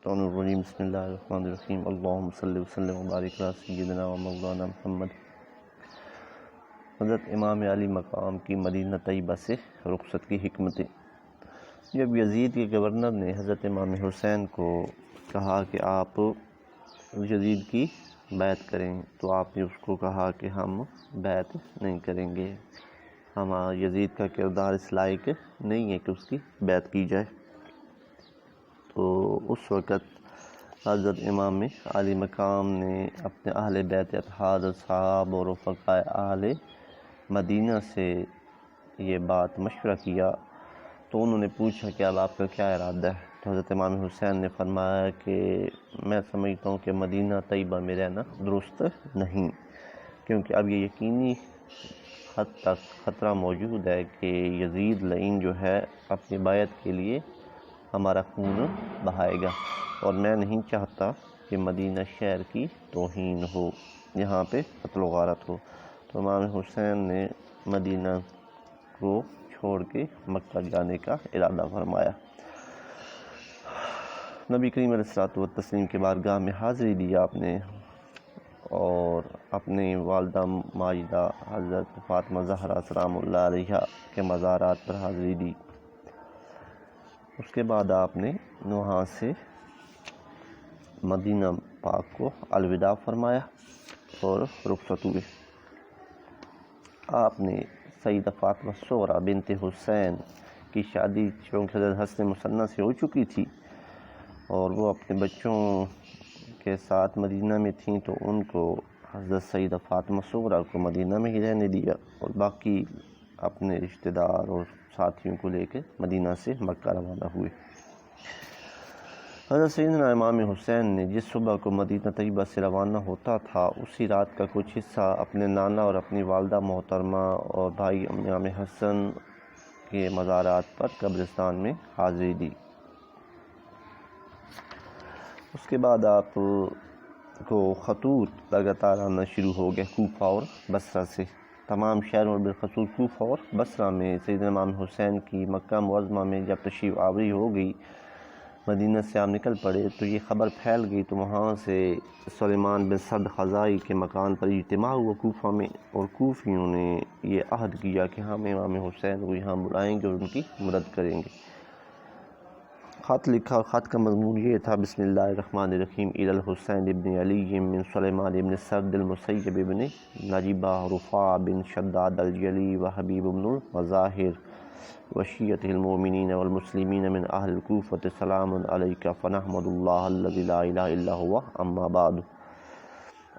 الشیطان الرجیم بسم اللہ الرحمن الرحیم اللہم صلی وسلم وبارک علی سیدنا و مولانا محمد۔ حضرت امام علی مقام کی مدینہ طیبہ سے رخصت کی حکمتیں۔ جب یزید کے گورنر نے حضرت امام حسین کو کہا کہ آپ یزید کی بیعت کریں تو آپ نے اس کو کہا کہ ہم بیعت نہیں کریں گے، یزید کا کردار اس لائق نہیں ہے کہ اس کی بیعت کی جائے۔ تو اس وقت حضرت امام علی مقام نے اپنے اہل بیت اتحاد صحاب اور رفقائے اہل مدینہ سے یہ بات مشورہ کیا، تو انہوں نے پوچھا کہ اب آپ کا کیا ارادہ ہے؟ تو حضرت امام حسین نے فرمایا کہ میں سمجھتا ہوں کہ مدینہ طیبہ میں رہنا درست نہیں، کیونکہ اب یہ یقینی حد تک خطرہ موجود ہے کہ یزید لعین جو ہے اپنی بیعت کے لیے ہمارا خون بہائے گا، اور میں نہیں چاہتا کہ مدینہ شہر کی توہین ہو، یہاں پہ قتل و غارت ہو۔ تو امام حسین نے مدینہ کو چھوڑ کے مکہ جانے کا ارادہ فرمایا۔ نبی کریم علیہ الصلوۃ والتسلیم کے بارگاہ میں حاضری دی آپ نے، اور اپنی والدہ ماجدہ حضرت فاطمہ زہرا سلام اللہ علیہا کے مزارات پر حاضری دی۔ اس کے بعد آپ نے وہاں سے مدینہ پاک کو الوداع فرمایا اور رخصت ہوئے۔ آپ نے سیدہ فاطمہ الصغریٰ بنت حسین کی شادی چونکہ حضرت حسن مثنیٰ سے ہو چکی تھی، اور وہ اپنے بچوں کے ساتھ مدینہ میں تھیں، تو ان کو حضرت سیدہ فاطمہ الصغریٰ کو مدینہ میں ہی رہنے دیا، اور باقی اپنے رشتہ دار اور ساتھیوں کو لے کے مدینہ سے مکہ روانہ ہوئے۔ حضرت سیدنا امام حسین نے جس صبح کو مدینہ طیبہ سے روانہ ہوتا تھا، اسی رات کا کچھ حصہ اپنے نانا اور اپنی والدہ محترمہ اور بھائی امام حسن کے مزارات پر قبرستان میں حاضری دی۔ اس کے بعد آپ کو خطوط لگاتار آنا شروع ہو گئے کوفہ اور بصرہ سے۔ تمام شہروں اور بالخصوص کوفہ اور بصرہ میں سیدنا امام حسین کی مکہ معظمہ میں جب تشریف آوری ہو گئی، مدینہ سے آپ نکل پڑے، تو یہ خبر پھیل گئی، تو وہاں سے سلیمان بن سرد خزائی کے مکان پر اجتماع ہوا کوفہ میں، اور کوفیوں نے یہ عہد کیا کہ ہم امام حسین کو یہاں بلائیں گے اور ان کی مدد کریں گے۔ خط لکھا، خط کا مضمون یہ تھا: بسم اللہ الرحمن الرحیم، الی الحسین ابن علی من سلیمان ابن سرد المسیب ابن نجیبہ رفاع بن شداد الجلی و حبیب بن المظاہر وشیعۃ المؤمنین والمسلمین من اہل الکوفۃ، سلام علیک فنحمد اللہ الذی لا الہ الا هو، اما بعد۔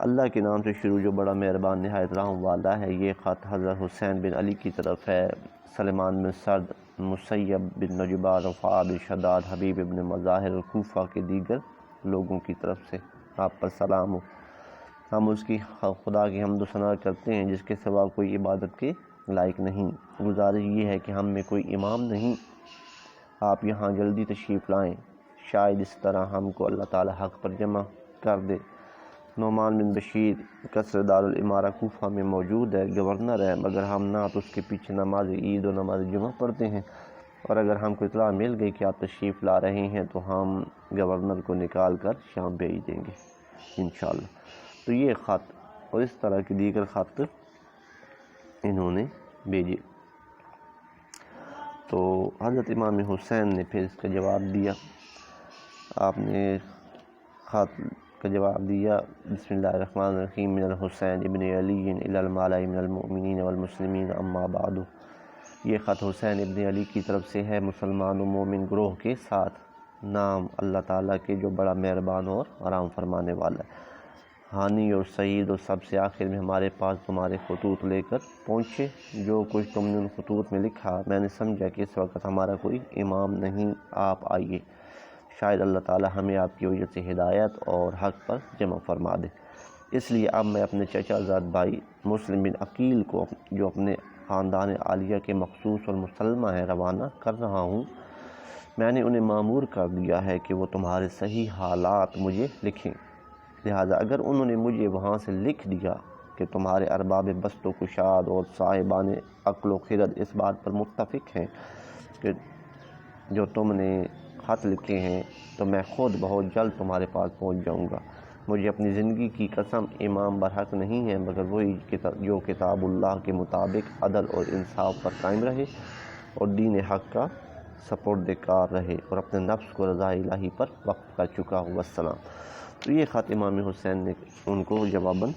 اللہ کے نام سے شروع جو بڑا مہربان نہایت رحم والا ہے۔ یہ خط حضرت حسین بن علی کی طرف ہے، سلیمان بن سرد، مسیب بن نجیبہ، رفاع بن شداد، حبیب بن مظاہر اور کوفہ کے دیگر لوگوں کی طرف سے آپ پر سلام ہو۔ ہم اس کی خدا کی حمد و ثنا کرتے ہیں جس کے سوا کوئی عبادت کے لائق نہیں۔ گزارش یہ ہے کہ ہم میں کوئی امام نہیں، آپ یہاں جلدی تشریف لائیں، شاید اس طرح ہم کو اللہ تعالی حق پر جمع کر دے۔ نعمان بن بشیر قصر دارالامارہ کوفہ میں موجود ہے، گورنر ہے، مگر ہم نہ تو اس کے پیچھے نماز عید اور نماز جمعہ پڑھتے ہیں، اور اگر ہم کو اطلاع مل گئی کہ آپ تشریف لا رہے ہیں تو ہم گورنر کو نکال کر شام بھیج دیں گے انشاءاللہ۔ تو یہ خط اور اس طرح کے دیگر خط انہوں نے بھیجے۔ تو حضرت امام حسین نے پھر اس کا جواب دیا۔ آپ نے خط کا جواب دیا: بسم اللہ الرحمن الرحیم، من الحسین ابن علی الی الملأ من المؤمنین والمسلمین، اما بعد۔ یہ خط حسین ابن علی کی طرف سے ہے، مسلمان و مومن گروہ کے ساتھ، نام اللہ تعالیٰ کے جو بڑا مہربان اور آرام فرمانے والا ہے۔ ہانی اور سعید اور سب سے آخر میں ہمارے پاس تمہارے خطوط لے کر پہنچے۔ جو کچھ تم نے ان خطوط میں لکھا، میں نے سمجھا کہ اس وقت ہمارا کوئی امام نہیں، آپ آئیے، شاید اللہ تعالی ہمیں آپ کی وجہ سے ہدایت اور حق پر جمع فرما دے۔ اس لیے اب میں اپنے چچا زاد بھائی مسلم بن عقیل کو، جو اپنے خاندان عالیہ کے مخصوص اور مسلمہ ہیں، روانہ کر رہا ہوں۔ میں نے انہیں مامور کر دیا ہے کہ وہ تمہارے صحیح حالات مجھے لکھیں، لہٰذا اگر انہوں نے مجھے وہاں سے لکھ دیا کہ تمہارے ارباب بسط و کشاد اور صاحبان عقل و خرد اس بات پر متفق ہیں کہ جو تم نے خط لکھے ہیں تو میں خود بہت جلد تمہارے پاس پہنچ جاؤں گا۔ مجھے اپنی زندگی کی قسم امام برحق نہیں ہے مگر وہی جو کتاب اللہ کے مطابق عدل اور انصاف پر قائم رہے اور دین حق کا سپرد کار رہے اور اپنے نفس کو رضا الہی پر وقف کر چکا ہو۔ والسلام۔ تو یہ خط امام حسین نے ان کو جواباً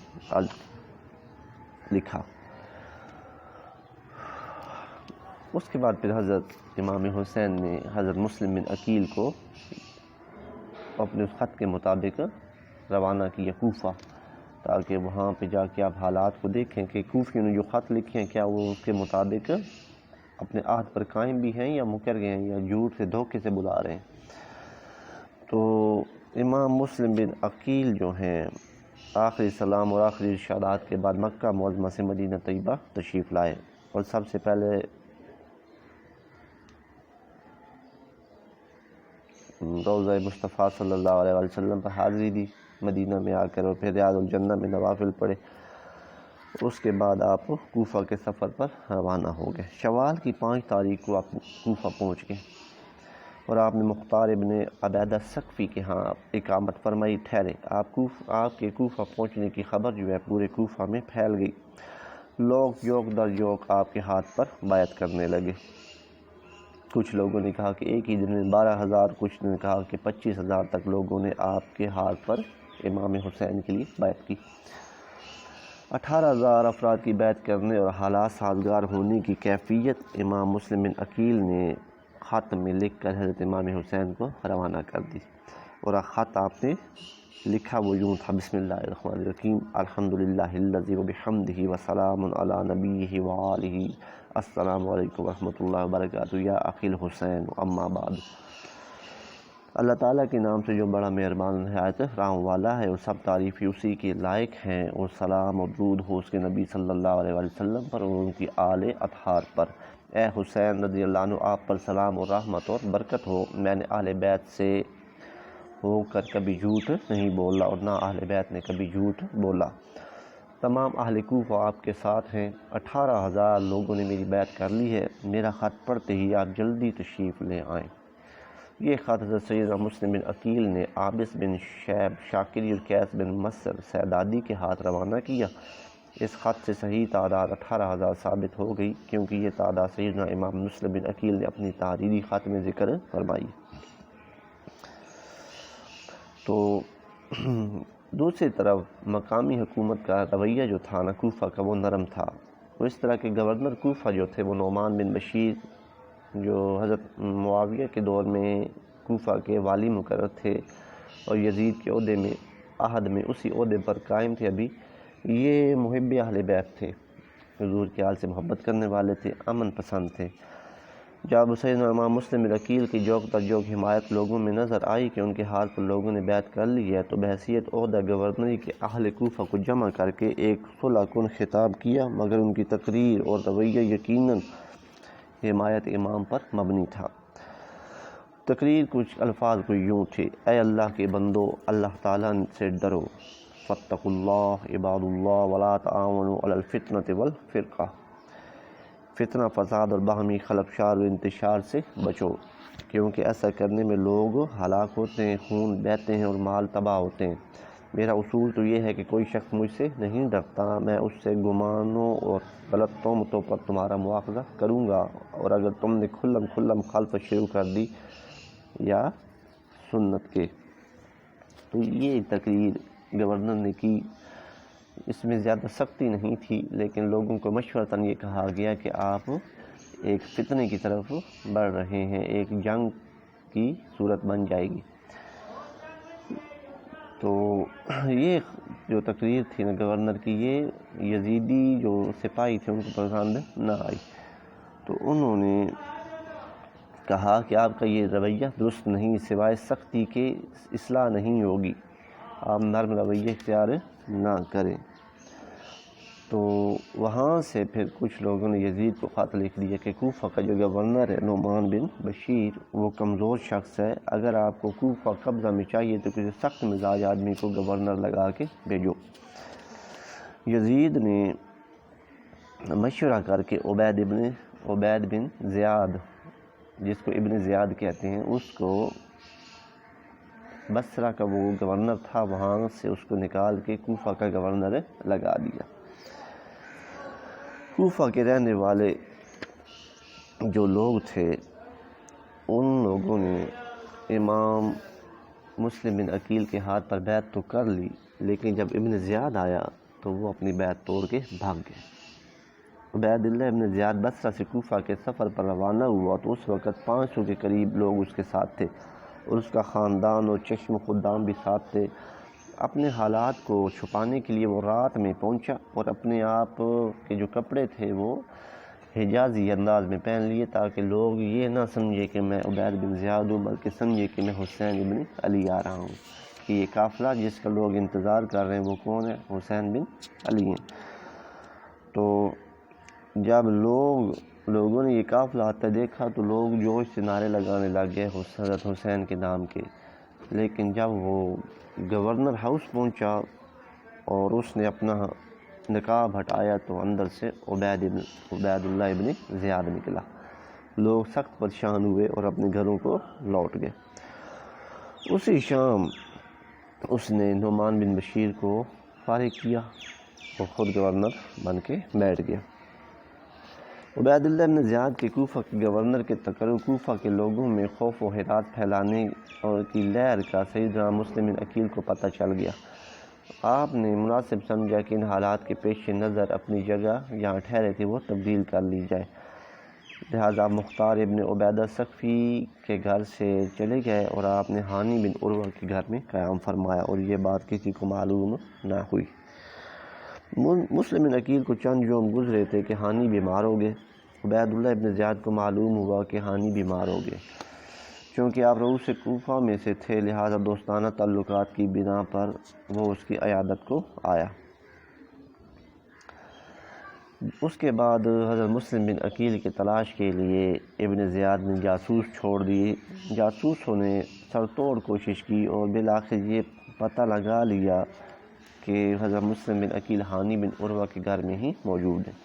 لکھا۔ اس کے بعد پھر حضرت امام حسین نے حضرت مسلم بن عقیل کو اپنے اس خط کے مطابق روانہ کیا کوفہ، تاکہ وہاں پہ جا کے آپ حالات کو دیکھیں کہ کوفیوں نے جو خط لکھے ہیں کیا وہ اس کے مطابق اپنے عہد پر قائم بھی ہیں یا مکر گئے ہیں یا جھوٹ سے دھوکے سے بلا رہے ہیں۔ تو امام مسلم بن عقیل جو ہیں آخری سلام اور آخری ارشادات کے بعد مکہ معظمہ سے مدینہ طیبہ تشریف لائے اور سب سے پہلے روضہ مصطفیٰ صلی اللہ علیہ وسلم پر حاضری دی مدینہ میں آ کر، اور پھر ریاض الجنہ میں نوافل پڑھے۔ اس کے بعد آپ کوفہ کے سفر پر روانہ ہو گئے۔ شوال کی 5 تاریخ کو آپ کوفہ پہنچ گئے اور آپ نے مختار ابن عبیدہ ثقفی کے ہاں اقامت فرمائی ٹھہرے۔ آپ کے کوفہ پہنچنے کی خبر جو ہے پورے کوفہ میں پھیل گئی۔ لوگ جوک در جوک آپ کے ہاتھ پر بیعت کرنے لگے۔ کچھ لوگوں نے کہا کہ ایک ہی دن میں 12,000، کچھ نے کہا کہ 25,000 تک لوگوں نے آپ کے ہاتھ پر امام حسین کے لیے بیعت کی۔ 18,000 افراد کی بیعت کرنے اور حالات سازگار ہونے کی کیفیت امام مسلم بن عقیل نے خط میں لکھ کر حضرت امام حسین کو روانہ کر دی، اور خط آپ نے لکھا وہ یوں تھا: بسم اللہ الرحمن الرحیم، الحمدللہ الذی وبحمدہ وسلام علی نبیہ وآلہ، السلام علیکم ورحمۃ اللہ وبرکاتہ، یا اخی الحسین، اما بعد۔ اللہ تعالیٰ کے نام سے جو بڑا مہربان نہایت رحم والا ہے، اور سب تعریفی اسی کے لائق ہیں، اور سلام اور درود ہو اس کے نبی صلی اللہ علیہ وسلم پر اور ان کی آل اطہار پر۔ اے حسین رضی اللہ عنہ، آپ پر سلام اور رحمت اور برکت ہو۔ میں نے اہل بیت سے ہو کر کبھی جھوٹ نہیں بولا اور نہ اہل بیت نے کبھی جھوٹ بولا۔ تمام اہل کوفہ آپ کے ساتھ ہیں۔ 18,000 لوگوں نے میری بیعت کر لی ہے۔ میرا خط پڑھتے ہی آپ جلدی تشریف لے آئیں۔ یہ خط حضرت سیدنا مسلم بن عقیل نے عابس بن شیب شاکری اور قیس بن مصر سعدادی کے ہاتھ روانہ کیا۔ اس خط سے صحیح تعداد 18,000 ثابت ہو گئی، کیونکہ یہ تعداد سیدنا امام مسلم بن عقیل نے اپنی تحریری خط میں ذکر فرمائی۔ تو دوسری طرف مقامی حکومت کا رویہ جو تھا نا کوفہ کا، وہ نرم تھا۔ وہ اس طرح کے گورنر کوفہ جو تھے وہ نعمان بن بشیر، جو حضرت معاویہ کے دور میں کوفہ کے والی مقرر تھے اور یزید کے عہدے میں عہد میں اسی عہدے پر قائم تھے ابھی، یہ محب اہل بیت تھے، حضور کے آل سے محبت کرنے والے تھے، امن پسند تھے۔ جب سیدنا امام مسلم بن عقیل کی جوک در جوک حمایت لوگوں میں نظر آئی کہ ان کے ہاتھ پر لوگوں نے بیعت کر لی ہے، تو بحیثیت عہدہ گورنری کے اہل کوفہ کو جمع کر کے ایک صلح کن خطاب کیا، مگر ان کی تقریر اور رویہ یقیناً حمایت امام پر مبنی تھا۔ تقریر کچھ الفاظ کو یوں تھے: اے اللہ کے بندو، اللہ تعالیٰ سے ڈرو، فاتقوا اللہ عباد اللہ ولا تعاونوا علی الفتنة والفرقہ، فتنہ، فساد اور باہمی خلفشار و انتشار سے بچو، کیونکہ ایسا کرنے میں لوگ ہلاک ہوتے ہیں، خون بہتے ہیں اور مال تباہ ہوتے ہیں۔ میرا اصول تو یہ ہے کہ کوئی شخص مجھ سے نہیں ڈرتا، میں اس سے گمانوں اور غلط تہمتوں پر تمہارا مواخذہ کروں گا، اور اگر تم نے کھلم خلف شروع کر دی یا سنت کے۔ تو یہ تقریر گورنر نے کی، اس میں زیادہ سختی نہیں تھی، لیکن لوگوں کو مشورتاً یہ کہا گیا کہ آپ ایک فتنے کی طرف بڑھ رہے ہیں، ایک جنگ کی صورت بن جائے گی۔ تو یہ جو تقریر تھی نا گورنر کی، یہ یزیدی جو سپاہی تھے ان کو پسند نہ آئی، تو انہوں نے کہا کہ آپ کا یہ رویہ درست نہیں، سوائے سختی کے اصلاح نہیں ہوگی، آپ نرم رویہ اختیار نہ کریں۔ تو وہاں سے پھر کچھ لوگوں نے یزید کو خط لکھ دیا کہ کوفہ کا جو گورنر ہے نعمان بن بشیر، وہ کمزور شخص ہے، اگر آپ کو کوفہ قبضہ میں چاہیے تو کسی سخت مزاج آدمی کو گورنر لگا کے بھیجو۔ یزید نے مشورہ کر کے عبید بن زیاد جس کو ابن زیاد کہتے ہیں، اس کو بصرہ کا وہ گورنر تھا، وہاں سے اس کو نکال کے کوفہ کا گورنر لگا دیا۔ کوفہ کے رہنے والے جو لوگ تھے ان لوگوں نے امام مسلم بن عقیل کے ہاتھ پر بیعت تو کر لی، لیکن جب ابن زیاد آیا تو وہ اپنی بیعت توڑ کے بھاگ گئے۔ عبید اللہ ابن زیاد بصرہ سے کوفہ کے سفر پر روانہ ہوا تو اس وقت 500 کے قریب لوگ اس کے ساتھ تھے اور اس کا خاندان اور چشم خدام بھی ساتھ تھے۔ اپنے حالات کو چھپانے کے لیے وہ رات میں پہنچا اور اپنے آپ کے جو کپڑے تھے وہ حجازی انداز میں پہن لیے تاکہ لوگ یہ نہ سمجھے کہ میں عبید بن زیاد ہوں، بلکہ سمجھے کہ میں حسین بن علی آ رہا ہوں، کہ یہ قافلہ جس کا لوگ انتظار کر رہے ہیں وہ کون ہے؟ حسین بن علی ہیں۔ تو جب لوگوں نے یہ قافلہ آتا دیکھا تو لوگ جوش سے نعرے لگانے لگ گئے حضرت حسین کے نام کے، لیکن جب وہ گورنر ہاؤس پہنچا اور اس نے اپنا نقاب ہٹایا تو اندر سے عبید اللہ ابن زیاد نکلا۔ لوگ سخت پریشان ہوئے اور اپنے گھروں کو لوٹ گئے۔ اسی شام اس نے نعمان بن بشیر کو فارغ کیا اور خود گورنر بن کے بیٹھ گیا۔ عبید اللہ ابن زیاد کے کوفہ کے گورنر کے تقرر کوفہ کے لوگوں میں خوف و حراس پھیلانے کی لہر کا سیدنا مسلم بن عقیل کو پتہ چل گیا۔ آپ نے مناسب سمجھا کہ ان حالات کے پیش نظر اپنی جگہ جہاں ٹھہرے تھے وہ تبدیل کر لی جائے، لہذا مختار ابن عبیدہ ثقفی کے گھر سے چلے گئے اور آپ نے ہانی بن عروہ کے گھر میں قیام فرمایا اور یہ بات کسی کو معلوم نہ ہوئی۔ مسلم بن عقیل کو چند یوم گزرے تھے کہ ہانی بیمار ہو گئے۔ عبید اللہ ابن زیاد کو معلوم ہوا کہ ہانی بیمار ہو گئے۔ چونکہ آپ رؤوس کوفہ میں سے تھے لہذا دوستانہ تعلقات کی بنا پر وہ اس کی عیادت کو آیا۔ اس کے بعد حضرت مسلم بن عقیل کی تلاش کے لیے ابن زیاد نے جاسوس چھوڑ دیے۔ جاسوسوں نے سر توڑ کوشش کی اور بالآخر یہ پتہ لگا لیا کہ حضرت مسلم بن عقیل ہانی بن عروہ کے گھر میں ہی موجود ہیں۔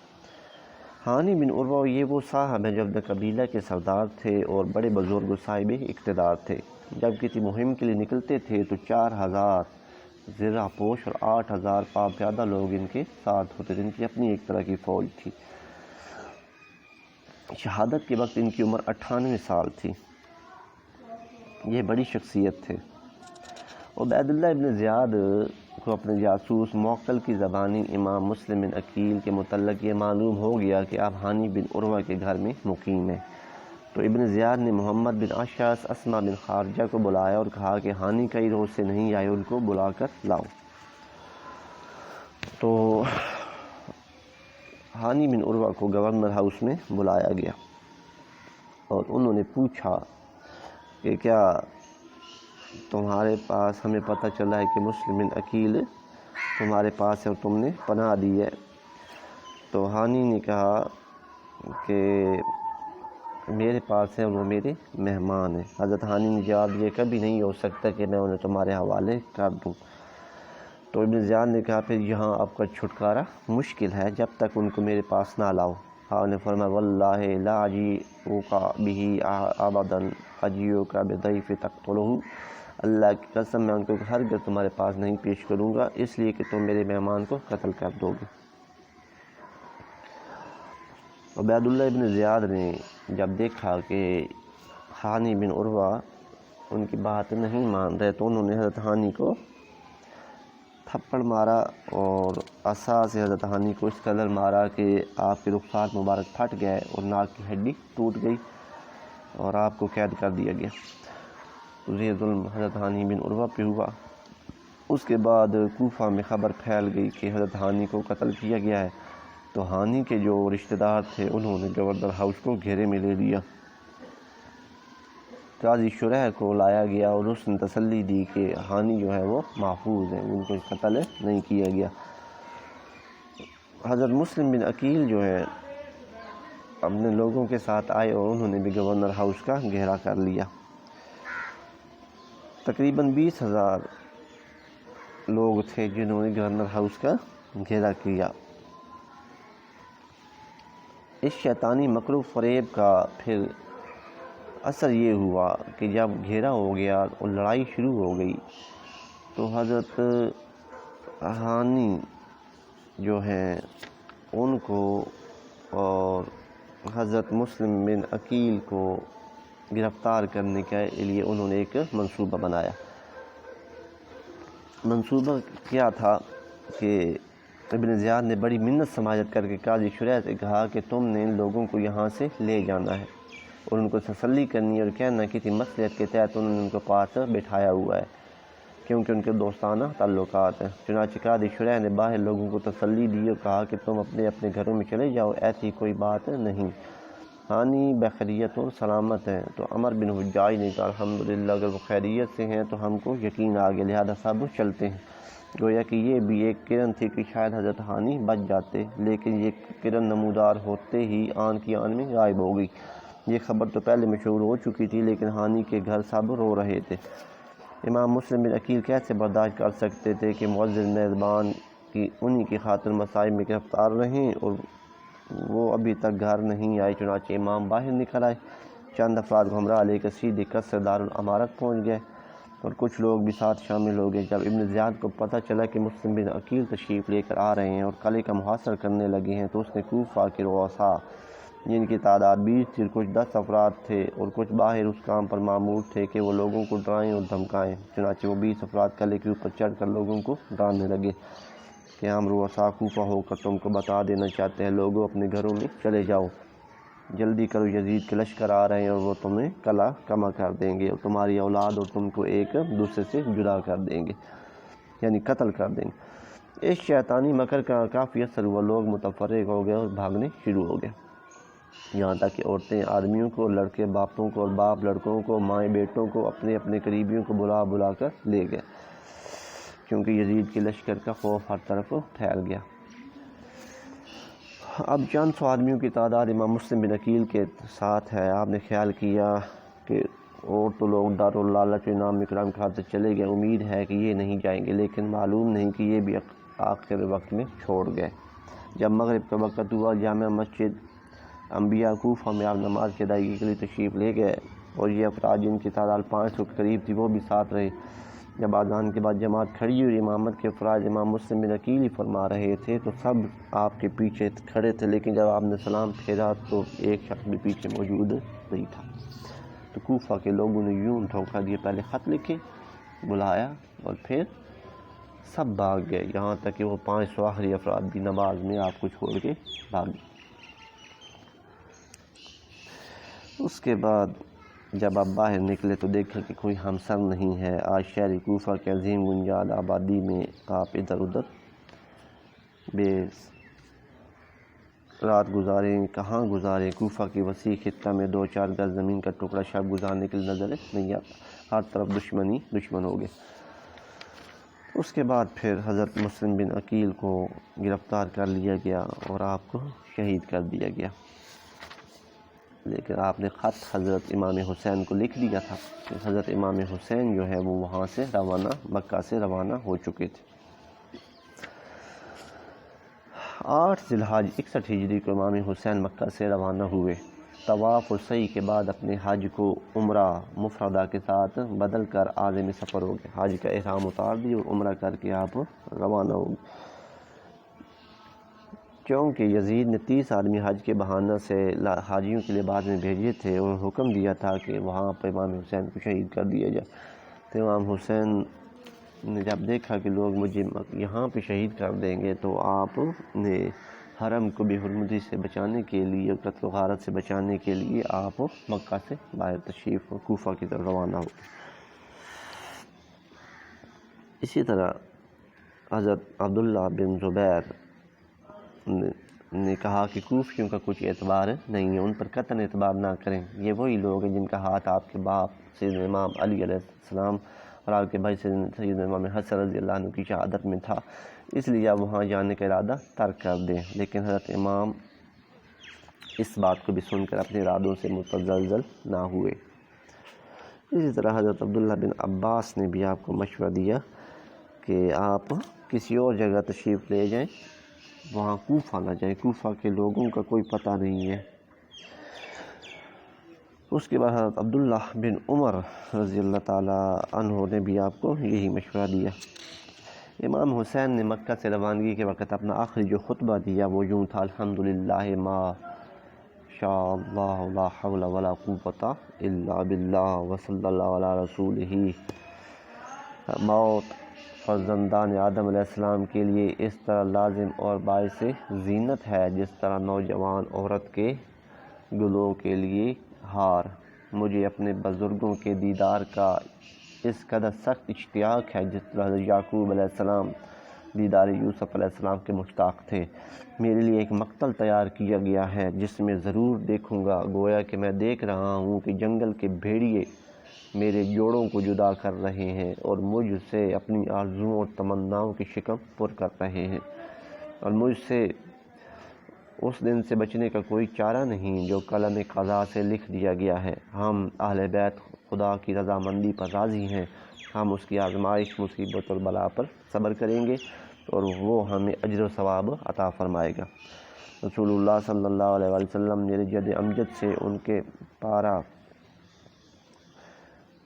ہانی بن عروہ یہ وہ صاحب ہیں جو اپنے قبیلہ کے سردار تھے اور بڑے بزرگ و صاحب اقتدار تھے۔ جب کسی مہم کے لیے نکلتے تھے تو 4000 زرہ پوش اور 8000 پا پیادہ لوگ ان کے ساتھ ہوتے تھے۔ ان کی اپنی ایک طرح کی فوج تھی۔ شہادت کے وقت ان کی عمر 98 سال تھی۔ یہ بڑی شخصیت تھے۔ عبید اللہ ابن زیاد کو اپنے جاسوس موکل کی زبانی امام مسلم بن عقیل کے متعلق یہ معلوم ہو گیا کہ آپ ہانی بن عروہ کے گھر میں مقیم ہیں، تو ابن زیاد نے محمد بن اشعث، اسما بن خارجہ کو بلایا اور کہا کہ ہانی کئی روز سے نہیں آئے، ان کو بلا کر لاؤ۔ تو ہانی بن عروہ کو گورنر ہاؤس میں بلایا گیا اور انہوں نے پوچھا کہ کیا تمہارے پاس، ہمیں پتہ چلا ہے کہ مسلم بن عقیل تمہارے پاس ہے اور تم نے پناہ دی ہے۔ تو ہانی نے کہا کہ میرے پاس ہے اور وہ میرے مہمان ہیں۔ حضرت ہانی نے جواب دیا کبھی نہیں ہو سکتا کہ میں انہیں تمہارے حوالے کر دوں۔ تو ابن زیاد نے کہا پھر یہاں آپ کا چھٹکارا مشکل ہے جب تک ان کو میرے پاس نہ لاؤ۔ ہانی نے فرمایا واللہ لا اجیئک بہ ابدا اجیئک بضیف تقتلہ، اللہ کی قسم میں ان کو ہرگز تمہارے پاس نہیں پیش کروں گا اس لیے کہ تم میرے مہمان کو قتل کر دو گے۔ عبید اللہ ابن زیاد نے جب دیکھا کہ ہانی بن عروہ ان کی بات نہیں مان رہے تو انہوں نے حضرت ہانی کو تھپڑ مارا اور عصا سے حضرت ہانی کو اس قدر مارا کہ آپ کے رخسار مبارک پھٹ گئے اور ناک کی ہڈی ٹوٹ گئی اور آپ کو قید کر دیا گیا۔ یہ ظلم حضرت ہانی بن عروہ پہ ہوا۔ اس کے بعد کوفہ میں خبر پھیل گئی کہ حضرت ہانی کو قتل کیا گیا ہے، تو ہانی کے جو رشتہ دار تھے انہوں نے گورنر ہاؤس کو گھیرے میں لے لیا۔ قاضی شرح کو لایا گیا اور اس نے تسلی دی کہ ہانی جو ہے وہ محفوظ ہیں، ان کو قتل نہیں کیا گیا۔ حضرت مسلم بن عقیل جو ہے اپنے لوگوں کے ساتھ آئے اور انہوں نے بھی گورنر ہاؤس کا گھیرا کر لیا۔ تقریباً 20,000 لوگ تھے جنہوں نے گورنر ہاؤس کا گھیرا کیا۔ اس شیطانی مکر و فریب کا پھر اثر یہ ہوا کہ جب گھیرا ہو گیا اور لڑائی شروع ہو گئی تو حضرت ہانی جو ہیں ان کو اور حضرت مسلم بن عقیل کو گرفتار کرنے کے لیے انہوں نے ایک منصوبہ بنایا۔ منصوبہ کیا تھا کہ ابن زیاد نے بڑی منت سماجت کر کے قاضی شریح سے کہا کہ تم نے ان لوگوں کو یہاں سے لے جانا ہے اور ان کو تسلی کرنی ہے اور کہنا کسی مصلحت کے تحت انہوں نے ان کو پاس بٹھایا ہوا ہے کیونکہ ان کے دوستانہ تعلقات ہیں۔ چنانچہ قاضی شریح نے باہر لوگوں کو تسلی دی اور کہا کہ تم اپنے اپنے گھروں میں چلے جاؤ، ایسی کوئی بات نہیں، ہانی بخیریت اور سلامت ہیں۔ تو عمر بن حجاج نے کہا الحمدللہ اگر وہ خیریت سے ہیں تو ہم کو یقین آ گیا، لہذا سب چلتے ہیں۔ گویا کہ یہ بھی ایک کرن تھی کہ شاید حضرت ہانی بچ جاتے، لیکن یہ کرن نمودار ہوتے ہی آن کی آن میں غائب ہو گئی۔ یہ خبر تو پہلے مشہور ہو چکی تھی لیکن ہانی کے گھر سب رو رہے تھے۔ امام مسلم بن عقیل کیسے برداشت کر سکتے تھے کہ معزز میزبان کی انہی کی خاطر مصائب میں گرفتار رہیں اور وہ ابھی تک گھر نہیں آئے۔ چنانچہ امام باہر نکل آئے، چند افراد کو ہمراہ لے کر سیدھے قصر دارالامارت پہنچ گئے اور کچھ لوگ بھی ساتھ شامل ہو گئے۔ جب ابن زیاد کو پتہ چلا کہ مسلم بن عقیل تشریف لے کر آ رہے ہیں اور قلعے کا محاصرہ کرنے لگے ہیں تو اس نے کوفہ کے رؤساء جن کی تعداد 20 تھی اور کچھ 10 افراد تھے اور کچھ باہر اس کام پر مامور تھے کہ وہ لوگوں کو ڈرائیں اور دھمکائیں۔ چنانچہ وہ 20 افراد قلعے کے اوپر چڑھ کر لوگوں کو ڈرانے لگے کہ ہم رؤساء کوفہ ہو کر تم کو بتا دینا چاہتے ہیں، لوگوں اپنے گھروں میں چلے جاؤ، جلدی کرو، یزید کے لشکر آ رہے ہیں اور وہ تمہیں قلعہ کما کر دیں گے اور تمہاری اولاد اور تم کو ایک دوسرے سے جدا کر دیں گے، یعنی قتل کر دیں گے۔ اس شیطانی مکر کا کافی اثر ہوا، لوگ متفرق ہو گئے اور بھاگنے شروع ہو گئے، یہاں تک کہ عورتیں آدمیوں کو، لڑکے باپوں کو اور باپ لڑکوں کو، مائیں بیٹوں کو، اپنے اپنے قریبیوں کو بلا بلا کر لے گئے کیونکہ یزید کے لشکر کا خوف ہر طرف پھیل گیا۔ اب چند سو آدمیوں کی تعداد امام مسلم بن عقیل کے ساتھ ہے۔ آپ نے خیال کیا کہ اور تو لوگ ڈر اور لالچ و انعام اکرام کے خاطر چلے گئے، امید ہے کہ یہ نہیں جائیں گے، لیکن معلوم نہیں کہ یہ بھی آخر وقت میں چھوڑ گئے۔ جب مغرب کا وقت ہوا، جامع مسجد انبیاء کوفہ میں آپ نماز کی ادائیگی کے لیے تشریف لے گئے اور یہ افراد جن کی تعداد 500 کے قریب تھی وہ بھی ساتھ رہے۔ جب اذان کے بعد جماعت کھڑی ہوئی، امامت کے افراد امام مسلم بن عقیل ہی فرما رہے تھے تو سب آپ کے پیچھے کھڑے تھے، لیکن جب آپ نے سلام پھیرا تو ایک شخص بھی پیچھے موجود نہیں تھا۔ تو کوفہ کے لوگوں نے یوں دھوکہ دیا، پہلے خط لکھے، بلایا اور پھر سب بھاگ گئے، یہاں تک کہ وہ 500 آخری افراد بھی نماز میں آپ کو چھوڑ کے بھاگے۔ اس کے بعد جب آپ باہر نکلے تو دیکھیں کہ کوئی ہمسر نہیں ہے۔ آج شہر کوفہ کے عظیم گنجان آبادی میں آپ ادھر ادھر بے رات گزاریں، کہاں گزاریں؟ کوفہ کی وسیع خطہ میں 2-4 گز زمین کا ٹکڑا شب گزارنے کے لیے نظر نہیں آتا، ہر طرف دشمن ہو گئے۔ اس کے بعد پھر حضرت مسلم بن عقیل کو گرفتار کر لیا گیا اور آپ کو شہید کر دیا گیا، لیکن آپ نے خط حضرت امام حسین کو لکھ دیا تھا کہ حضرت امام حسین جو ہے وہ وہاں سے روانہ، مکہ سے روانہ ہو چکے تھے۔ 8 ذی الحجہ 61 ہجری کو امام حسین مکہ سے روانہ ہوئے۔ طواف اور سعی کے بعد اپنے حج کو عمرہ مفردہ کے ساتھ بدل کر عازم سفر ہو گئے، حج کا احرام اتار دی اور عمرہ کر کے آپ روانہ ہو گئے۔ چونکہ یزید نے 30 آدمی حج کے بہانہ سے حاجیوں کے لباس میں بھیجے تھے اور حکم دیا تھا کہ وہاں پر امام حسین کو شہید کر دیا جائے، تو امام حسین نے جب دیکھا کہ لوگ مجھے یہاں پہ شہید کر دیں گے تو آپ نے حرم کو بے حرمتی سے بچانے کے لیے، قتل و غارت سے بچانے کے لیے آپ مکہ سے باہر تشریف کوفہ کی طرف روانہ ہو۔ اسی طرح حضرت عبداللہ بن زبیر نے کہا کہ کوفیوں کا کچھ اعتبار نہیں ہے، ان پر قطعاً اعتبار نہ کریں، یہ وہی لوگ ہیں جن کا ہاتھ آپ کے باپ سیدنا امام علی علیہ السلام اور آپ کے بھائی سیدنا امام حسن رضی اللہ عنہ کی شہادت میں تھا، اس لیے آپ وہاں جانے کا ارادہ ترک کر دیں۔ لیکن حضرت امام اس بات کو بھی سن کر اپنے ارادوں سے متزلزل نہ ہوئے۔ اسی طرح حضرت عبداللہ بن عباس نے بھی آپ کو مشورہ دیا کہ آپ کسی اور جگہ تشریف لے جائیں، وہاں کوفہ نہ جائیں، کوفہ کے لوگوں کا کوئی پتہ نہیں ہے۔ اس کے بعد حضرت عبداللہ بن عمر رضی اللہ تعالیٰ عنہ نے بھی آپ کو یہی مشورہ دیا۔ امام حسین نے مکہ سے روانگی کے وقت اپنا آخری جو خطبہ دیا وہ یوں تھا: الحمدللہ ما شاء اللہ لا حول ولا قوۃ الا باللہ وصلی اللہ علی رسولہ۔ موت فرزندان آدم علیہ السلام کے لیے اس طرح لازم اور باعث زینت ہے جس طرح نوجوان عورت کے گلوں کے لیے ہار۔ مجھے اپنے بزرگوں کے دیدار کا اس قدر سخت اشتیاق ہے جس طرح یعقوب علیہ السلام دیدار یوسف علیہ السلام کے مشتاق تھے۔ میرے لیے ایک مقتل تیار کیا گیا ہے جس میں ضرور دیکھوں گا، گویا کہ میں دیکھ رہا ہوں کہ جنگل کے بھیڑیے میرے جوڑوں کو جدا کر رہے ہیں اور مجھ سے اپنی آرزوؤں اور تمناؤں کی شکم پر کر رہے ہیں، اور مجھ سے اس دن سے بچنے کا کوئی چارہ نہیں جو قلم قضا سے لکھ دیا گیا ہے۔ ہم اہل بیت خدا کی رضامندی پر راضی ہیں، ہم اس کی آزمائش، مصیبت اور بلا پر صبر کریں گے اور وہ ہمیں اجر و ثواب عطا فرمائے گا۔ رسول اللہ صلی اللہ علیہ وآلہ وسلم میرے جد امجد سے ان کے پارا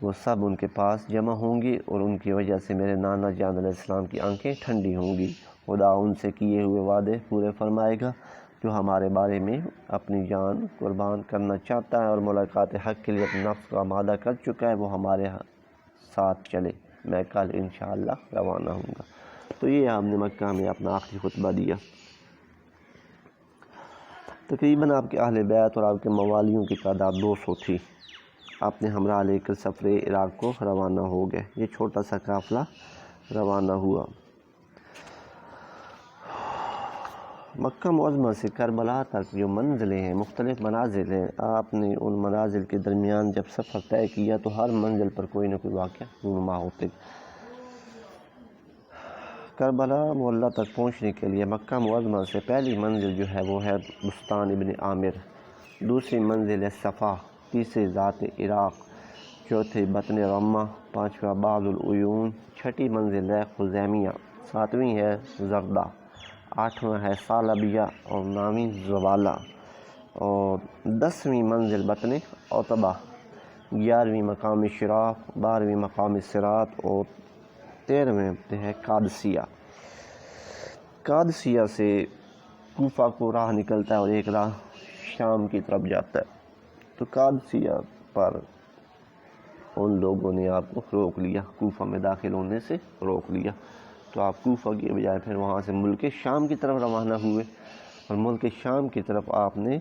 وہ سب ان کے پاس جمع ہوں گے اور ان کی وجہ سے میرے نانا جان علیہ السلام کی آنکھیں ٹھنڈی ہوں گی۔ خدا ان سے کیے ہوئے وعدے پورے فرمائے گا جو ہمارے بارے میں اپنی جان قربان کرنا چاہتا ہے اور ملاقات حق کے لیے اپنے نفس کو آمادہ کر چکا ہے، وہ ہمارے ساتھ چلے، میں کل انشاءاللہ روانہ ہوں گا۔ تو یہ آپ نے مکہ میں اپنا آخری خطبہ دیا۔ تقریباً آپ کے اہل بیت اور آپ کے موالیوں کی تعداد 200 تھی۔ آپ نے ہمراہ لے کر سفر عراق کو روانہ ہو گئے۔ یہ چھوٹا سا قافلہ روانہ ہوا۔ مکہ معظمہ سے کربلا تک جو منزلیں ہیں، مختلف منازل ہیں، آپ نے ان منازل کے درمیان جب سفر طے کیا تو ہر منزل پر کوئی نہ کوئی واقعہ رونما ہوتے۔ کربلا محلہ تک پہنچنے کے لیے مکہ معظمہ سے پہلی منزل جو ہے وہ ہے بستان ابن عامر، دوسری منزل ہے صفا، تیسری ذات عراق، چوتھی بطن رمہ، پانچواں بعض العیون، چھٹی منزل ہے خزیمیہ، ساتویں ہے زردہ، آٹھواں ہے ثعلبیہ اور نویں زوالہ، اور 10ویں منزل بطن عتبہ، 11ویں مقام شراف، 12ویں مقام صراط اور 13ویں ہے قادسیہ۔ قادسیہ سے کوفہ کو راہ نکلتا ہے اور ایک راہ شام کی طرف جاتا ہے۔ تو قادسیہ پر ان لوگوں نے آپ کو روک لیا، کوفہ میں داخل ہونے سے روک لیا، تو آپ کوفہ کی بجائے پھر وہاں سے ملک شام کی طرف روانہ ہوئے، اور ملک شام کی طرف آپ نے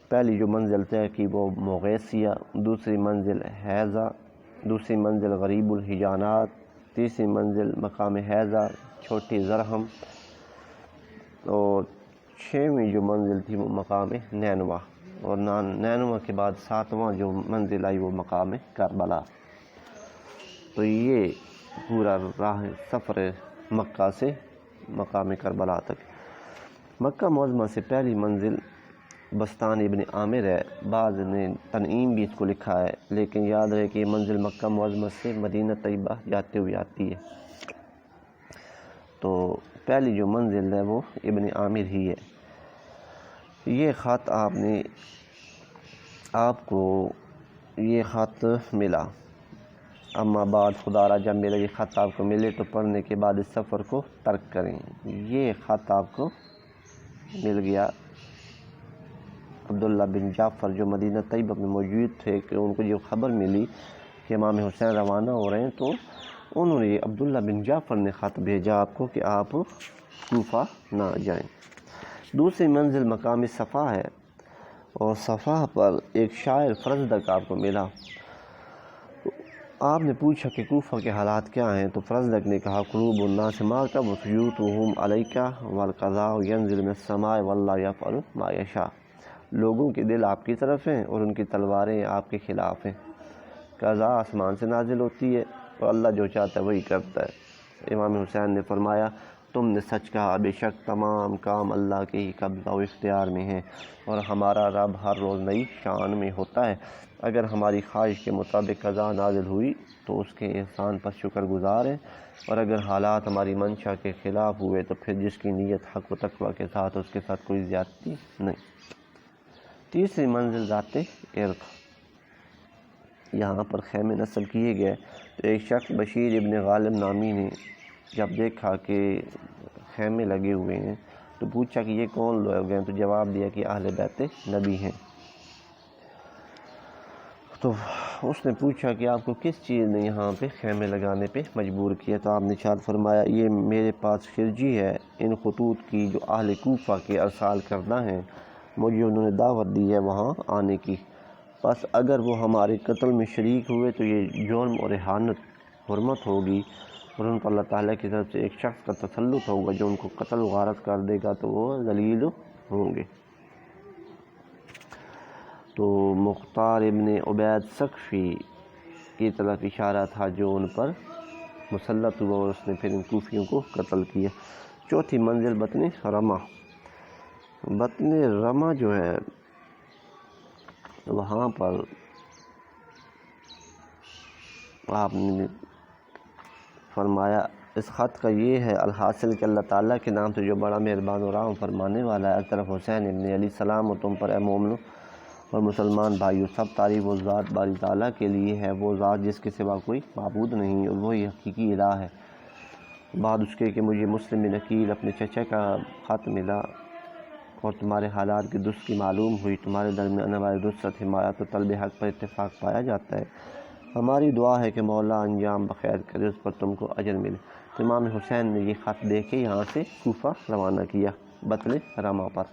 پہلی جو منزل طے کی وہ مغیثیہ، دوسری منزل حیضہ، دوسری منزل غریب الحجانات، تیسری منزل مقام حیضہ چھوٹی زرہم، اور 6ویں جو منزل تھی وہ مقام نینوا، اور نینوا کے بعد 7واں جو منزل آئی وہ مقام کربلا۔ تو یہ پورا راہ سفر مکہ سے مقام کربلا تک۔ مکہ معظمہ سے پہلی منزل بستان ابن عامر ہے، بعض نے تنعیم بھی اس کو لکھا ہے، لیکن یاد رہے کہ یہ منزل مکہ معظمہ سے مدینہ طیبہ جاتے ہوئے آتی ہے۔ تو پہلی جو منزل ہے وہ ابن عامر ہی ہے۔ یہ خط آپ کو یہ خط ملا۔ اما بعد خدا را جب میرا یہ خط آپ کو ملے تو پڑھنے کے بعد اس سفر کو ترک کریں۔ یہ خط آپ کو مل گیا عبداللہ بن جعفر جو مدینہ طیبہ میں موجود تھے، کہ ان کو جو خبر ملی کہ امام حسین روانہ ہو رہے ہیں، تو انہوں نے عبداللہ بن جعفر نے خط بھیجا آپ کو کہ آپ کوفہ نہ جائیں۔ دوسری منزل مقام صفا ہے، اور صفا پر ایک شاعر فرزدق آپ کو ملا۔ آپ نے پوچھا کہ کوفہ کے حالات کیا ہیں، تو فرزدق نے کہا قلوب الناس معک وسیوطهم علیک والقضاء ینزل من السماء واللہ یفعل ما یشاء۔ لوگوں کے دل آپ کی طرف ہیں اور ان کی تلواریں آپ کے خلاف ہیں۔ قضاء آسمان سے نازل ہوتی ہے اور اللہ جو چاہتا ہے وہی کرتا ہے۔ امام حسین نے فرمایا تم نے سچ کہا، بے شک تمام کام اللہ کے ہی قبضہ و اختیار میں ہیں، اور ہمارا رب ہر روز نئی شان میں ہوتا ہے۔ اگر ہماری خواہش کے مطابق قضا نازل ہوئی تو اس کے احسان پر شکر گزار ہیں، اور اگر حالات ہماری منشا کے خلاف ہوئے تو پھر جس کی نیت حق و تقوی کے ساتھ اس کے ساتھ کوئی زیادتی نہیں۔ تیسری منزل ذات عرق، یہاں پر خیمے نصب کیے گئے تو ایک شخص بشیر ابن غالب نامی نے جب دیکھا کہ خیمے لگے ہوئے ہیں تو پوچھا کہ یہ کون لوگ ہیں، تو جواب دیا کہ اہل بیت نبی ہیں۔ تو اس نے پوچھا کہ آپ کو کس چیز نے یہاں پہ خیمے لگانے پہ مجبور کیا، تو آپ نے ارشاد فرمایا یہ میرے پاس خرجی ہے ان خطوط کی جو اہل کوفہ کے ارسال کردہ ہیں، مجھے انہوں نے دعوت دی ہے وہاں آنے کی، بس اگر وہ ہمارے قتل میں شریک ہوئے تو یہ جرم اور اہانت حرمت ہوگی، اور ان پر اللہ تعالیٰ کی طرف سے ایک شخص کا تسلط ہوگا جو ان کو قتل و غارت کر دے گا تو وہ ذلیل ہوں گے۔ تو مختار ابن عبید ثقفی کی طرف اشارہ تھا جو ان پر مسلط ہوا اور اس نے پھر ان کوفیوں کو قتل کیا۔ چوتھی منزل بطن رمہ۔ بطن رمہ جو ہے وہاں پر آپ نے فرمایا اس خط کا یہ ہے الحاصل کہ اللہ تعالیٰ کے نام سے جو بڑا مہربان و رحم فرمانے والا ہے، طرف حسین ابن علی سلام و تم پر اے مومنو اور مسلمان بھائیو، سب تعریف و ذات باری تعالیٰ کے لیے ہے، وہ ذات جس کے سوا کوئی معبود نہیں اور وہی حقیقی الہ ہے۔ بعد اس کے کہ مجھے مسلم بن عقیل اپنے چچا کا خط ملا اور تمہارے حالات کی درست کی معلوم ہوئی، تمہارے درمیان ہمارے درست حمایت و طلب حق پر اتفاق پایا جاتا ہے، ہماری دعا ہے کہ مولا انجام بخیر کرے، اس پر تم کو اجر ملے۔ تو امام حسین نے یہ خط دے کے یہاں سے کوفہ روانہ کیا، بطن رمہ پر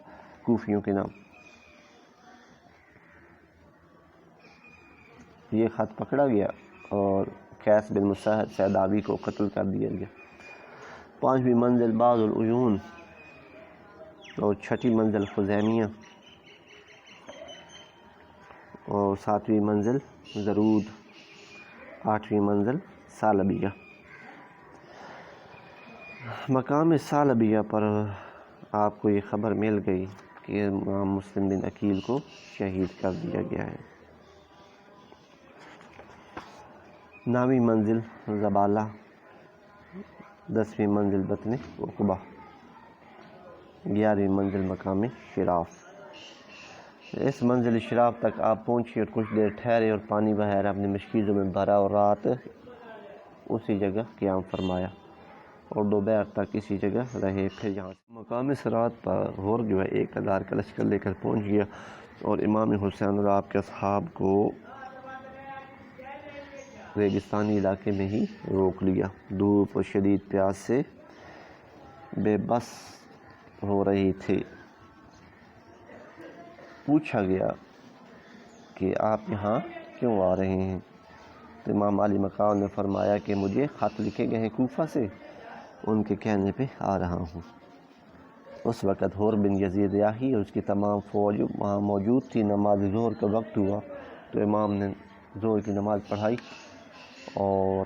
کوفیوں کے نام۔ یہ خط پکڑا گیا اور قیس بن مسہر سیدابی کو قتل کر دیا گیا۔ پانچویں منزل بعض العیون اور چھٹی منزل خزیمیہ اور ساتویں منزل زرود، آٹھویں منزل ثعلبیہ۔ مقام ثعلبیہ پر آپ کو یہ خبر مل گئی کہ امام مسلم بن عقیل کو شہید کر دیا گیا ہے۔ نویں منزل زبالہ، دسویں منزل بطن عقبہ، 11ویں منزل مقام شراف۔ اس منزل شراف تک آپ پہنچے اور کچھ دیر ٹھہرے اور پانی وغیرہ اپنی مشکیزوں میں بھرا اور رات اسی جگہ قیام فرمایا اور دوپہر تک اسی جگہ رہے۔ پھر یہاں سے مقام صراط پر غور جو ہے 1000 کا لشکر لے کر پہنچ گیا اور امام حسین اور آپ کے اصحاب کو ریگستانی علاقے میں ہی روک لیا۔ دھوپ اور شدید پیاس سے بے بس ہو رہی تھی۔ پوچھا گیا کہ آپ یہاں کیوں آ رہے ہیں؟ تو امام علی مقام نے فرمایا کہ مجھے خط لکھے گئے ہیں کوفہ سے، ان کے کہنے پہ آ رہا ہوں۔ اس وقت حور بن یزید ریاحی اور اس کی تمام فوج وہاں موجود تھی۔ نماز ظہر کا وقت ہوا تو امام نے ظہر کی نماز پڑھائی اور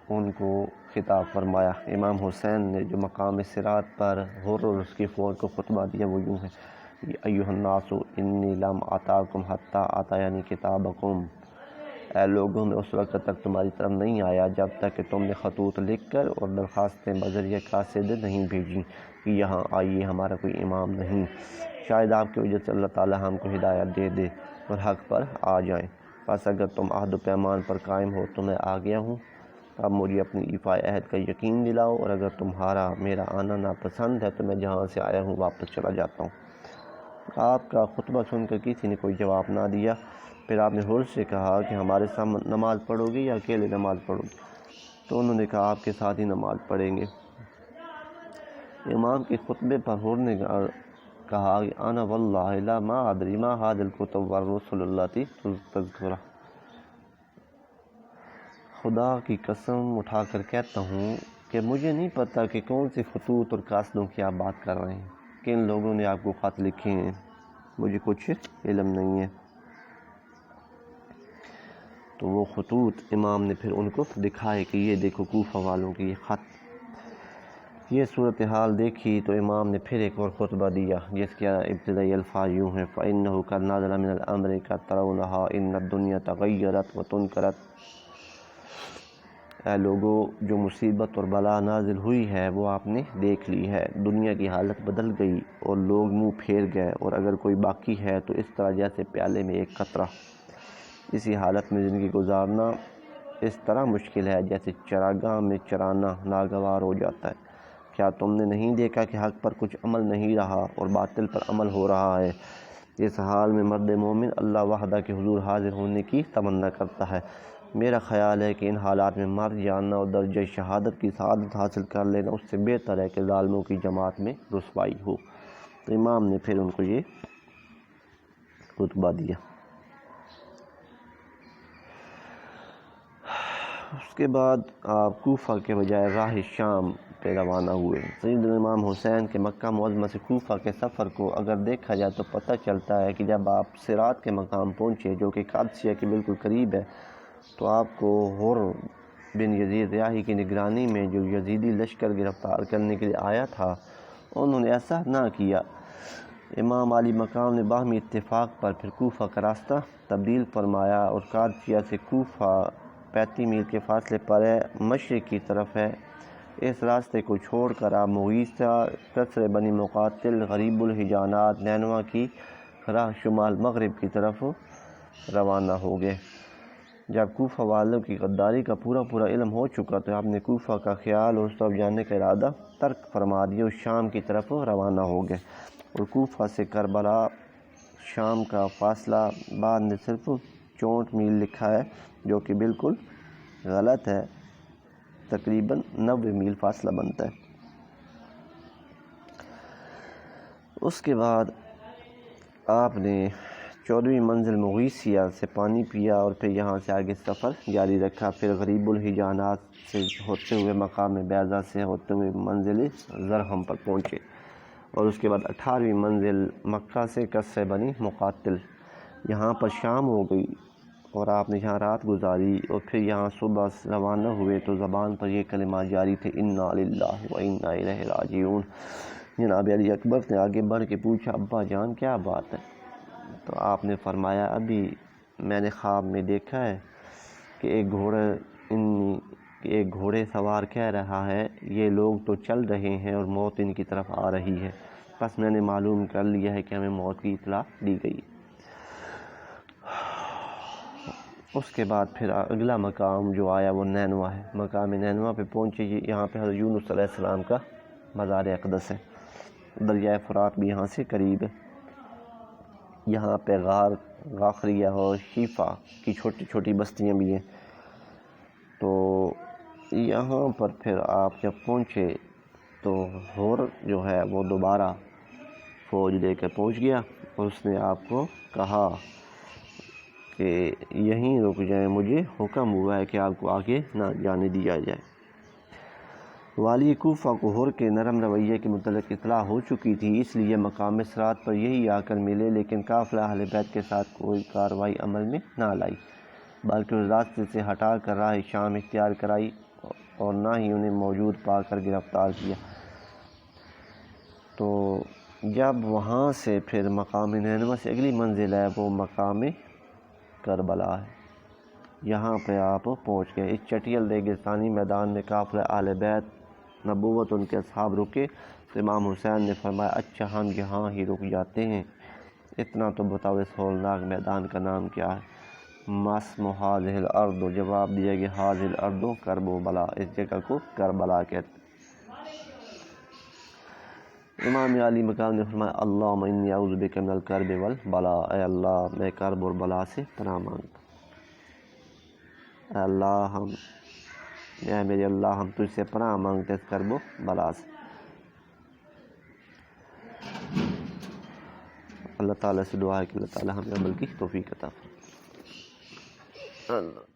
ان کو خطاب فرمایا۔ امام حسین نے جو مقام صراط پر حور اور اس کی فوج کو خطبہ دیا وہ یوں ہے: ایھا الناس انی لم آتاکم حتی آتانی کتابکم، اے لوگوں میں اس وقت تک تمہاری طرف نہیں آیا جب تک کہ تم نے خطوط لکھ کر اور درخواستیں بذریعہ قاصد نہیں بھیجی کہ یہاں آئیے، ہمارا کوئی امام نہیں، شاید آپ کی وجہ سے اللہ تعالی ہم کو ہدایت دے دے اور حق پر آ جائیں، بس اگر تم عہد و پیمان پر قائم ہو تو میں آ گیا ہوں، اب مجھے اپنی ایفائے عہد کا یقین دلاؤ، اور اگر تمہارا میرا آنا ناپسند ہے تو میں جہاں سے آیا ہوں واپس چلا جاتا ہوں۔ آپ کا خطبہ سن کر کسی نے کوئی جواب نہ دیا۔ پھر آپ نے حر سے کہا کہ ہمارے سامنے نماز پڑھو گے یا اکیلے نماز پڑھو گے؟ تو انہوں نے کہا آپ کے ساتھ ہی نماز پڑھیں گے۔ امام کے خطبے پر حر نے کہا کہ انا واللہ لا ما ادری ما ھذا الکتب والرسل اللاتی تذکرہ، خدا کی قسم اٹھا کر کہتا ہوں کہ مجھے نہیں پتہ کہ کون سے خطوط اور قاصدوں کی آپ بات کر رہے ہیں، کن لوگوں نے آپ کو خط لکھے ہیں، مجھے کچھ علم نہیں ہے۔ تو وہ خطوط امام نے پھر ان کو دکھائے کہ یہ دیکھو کوفہ والوں کے یہ خط۔ یہ صورتحال دیکھی تو امام نے پھر ایک اور خطبہ دیا جس کے ابتدائی الفاظ یوں ہیں: فَإِنَّهُ قَدْ نَزَلَ مِنَ الْأَمْرِ قَدْ تَرَوْنَهَا إِنَّ الدُّنْيَا تَغَيَّرَتْ وَتُنْكَرَتْ، اے لوگو جو مصیبت اور بلا نازل ہوئی ہے وہ آپ نے دیکھ لی ہے، دنیا کی حالت بدل گئی اور لوگ منہ پھیر گئے، اور اگر کوئی باقی ہے تو اس طرح جیسے پیالے میں ایک قطرہ۔ اسی حالت میں زندگی گزارنا اس طرح مشکل ہے جیسے چراگاہ میں چرانا ناگوار ہو جاتا ہے۔ کیا تم نے نہیں دیکھا کہ حق پر کچھ عمل نہیں رہا اور باطل پر عمل ہو رہا ہے؟ اس حال میں مرد مومن اللہ وحدہ کے حضور حاضر ہونے کی تمنا کرتا ہے۔ میرا خیال ہے کہ ان حالات میں مر جانا اور درجہ شہادت کی سعادت حاصل کر لینا اس سے بہتر ہے کہ ظالموں کی جماعت میں رسوائی ہو۔ تو امام نے پھر ان کو یہ خطبہ دیا۔ اس کے بعد آپ کوفہ کے بجائے راہ شام پہ روانہ ہوئے۔ سیدنا امام حسین کے مکہ معظمہ سے کوفہ کے سفر کو اگر دیکھا جائے تو پتہ چلتا ہے کہ جب آپ صراط کے مقام پہنچے جو کہ قادسیہ کے بالکل قریب ہے، تو آپ کو حر بن یزید ریاحی کی نگرانی میں جو یزیدی لشکر گرفتار کرنے کے لیے آیا تھا، انہوں نے ایسا نہ کیا۔ امام علی مقام نے باہمی اتفاق پر پھر کوفہ کا راستہ تبدیل فرمایا اور قادسیہ سے کوفہ 35 میل کے فاصلے پر ہے، مشرق کی طرف ہے۔ اس راستے کو چھوڑ کر آپ مغیثہ، قصر بنی مقاتل، غریب الحجانات، نینوا کی راہ شمال مغرب کی طرف روانہ ہو گئے۔ جب کوفہ والوں کی غداری کا پورا علم ہو چکا تو آپ نے کوفہ کا خیال اور اس طرف جانے کا ارادہ ترک فرما دیا اور شام کی طرف روانہ ہو گئے۔ اور کوفہ سے کربلا شام کا فاصلہ بعد نے صرف 64 میل لکھا ہے، جو کہ بالکل غلط ہے، تقریباً 90 میل فاصلہ بنتا ہے۔ اس کے بعد آپ نے 14ویں منزل مغیثیہ سے پانی پیا اور پھر یہاں سے آگے سفر جاری رکھا۔ پھر غریب الحجانات سے ہوتے ہوئے مقام بیضا سے ہوتے ہوئے منزل زرہم پر پہنچے اور اس کے بعد 18ویں منزل مکہ سے قصر بنی مقاتل، یہاں پر شام ہو گئی اور آپ نے یہاں رات گزاری اور پھر یہاں صبح روانہ ہوئے تو زبان پر یہ کلمات جاری تھے، انا للہ و انا الیہ راجعون۔ جناب علی اکبر نے آگے بڑھ کے پوچھا، ابا جان کیا بات ہے؟ تو آپ نے فرمایا، ابھی میں نے خواب میں دیکھا ہے کہ ایک گھوڑے سوار کہہ رہا ہے، یہ لوگ تو چل رہے ہیں اور موت ان کی طرف آ رہی ہے، بس میں نے معلوم کر لیا ہے کہ ہمیں موت کی اطلاع دی گئی۔ اس کے بعد پھر اگلا مقام جو آیا وہ نینوا ہے۔ مقام نینوا پہ پہنچے، یہاں پہ حضرت یونس علیہ السلام کا مزار اقدس ہے، دریائے فرات بھی یہاں سے قریب ہے۔ یہاں پہ غار غاخریہ اور شیفا کی چھوٹی چھوٹی بستیاں بھی ہیں۔ تو یہاں پر پھر آپ جب پہنچے تو حر جو ہے وہ دوبارہ فوج لے کر پہنچ گیا اور اس نے آپ کو کہا کہ یہیں رک جائیں، مجھے حکم ہوا ہے کہ آپ کو آگے نہ جانے دیا جائے۔ والی کوفہ کو حر کے نرم رویے کے متعلق اطلاع ہو چکی تھی، اس لیے مقام صراط پر یہی آ کر ملے، لیکن قافلہ اہل بیت کے ساتھ کوئی کارروائی عمل میں نہ لائی، بلکہ اس راستے سے ہٹا کر راہ شام اختیار کرائی اور نہ ہی انہیں موجود پا کر گرفتار کیا۔ تو جب وہاں سے پھر مقام نینوا سے اگلی منزل ہے وہ مقام کربلا ہے، یہاں پہ آپ پہنچ گئے۔ اس چٹیل ریگستانی میدان میں قافلہ اہل بیت نبوت ان کے اصحاب رکے تو امام حسین نے فرمایا، اچھا ہم یہاں ہی رک جاتے ہیں، اتنا تو بتاؤ اس ہولناک میدان کا نام کیا ہے؟ مسم ہاذہ الارض، جواب دیا کہ ہاذہ الارض کرب و بلا، اس جگہ کو کربلا کہتے ہیں۔ امام علی مقام نے فرمایا، اللہم انی اعوذ بک من الکرب والبلا، اے اللہ میں کرب اور بلا سے پناہ مانگتا ہوں، اے اللہ اے میرے اللہ ہم تجھ سے پناہ مانگتے اس کرب و بلا سے۔ اللہ تعالیٰ سے دعا ہے کہ اللہ تعالیٰ ہمیں عمل کی توفیق عطا فرمائے۔ اللہ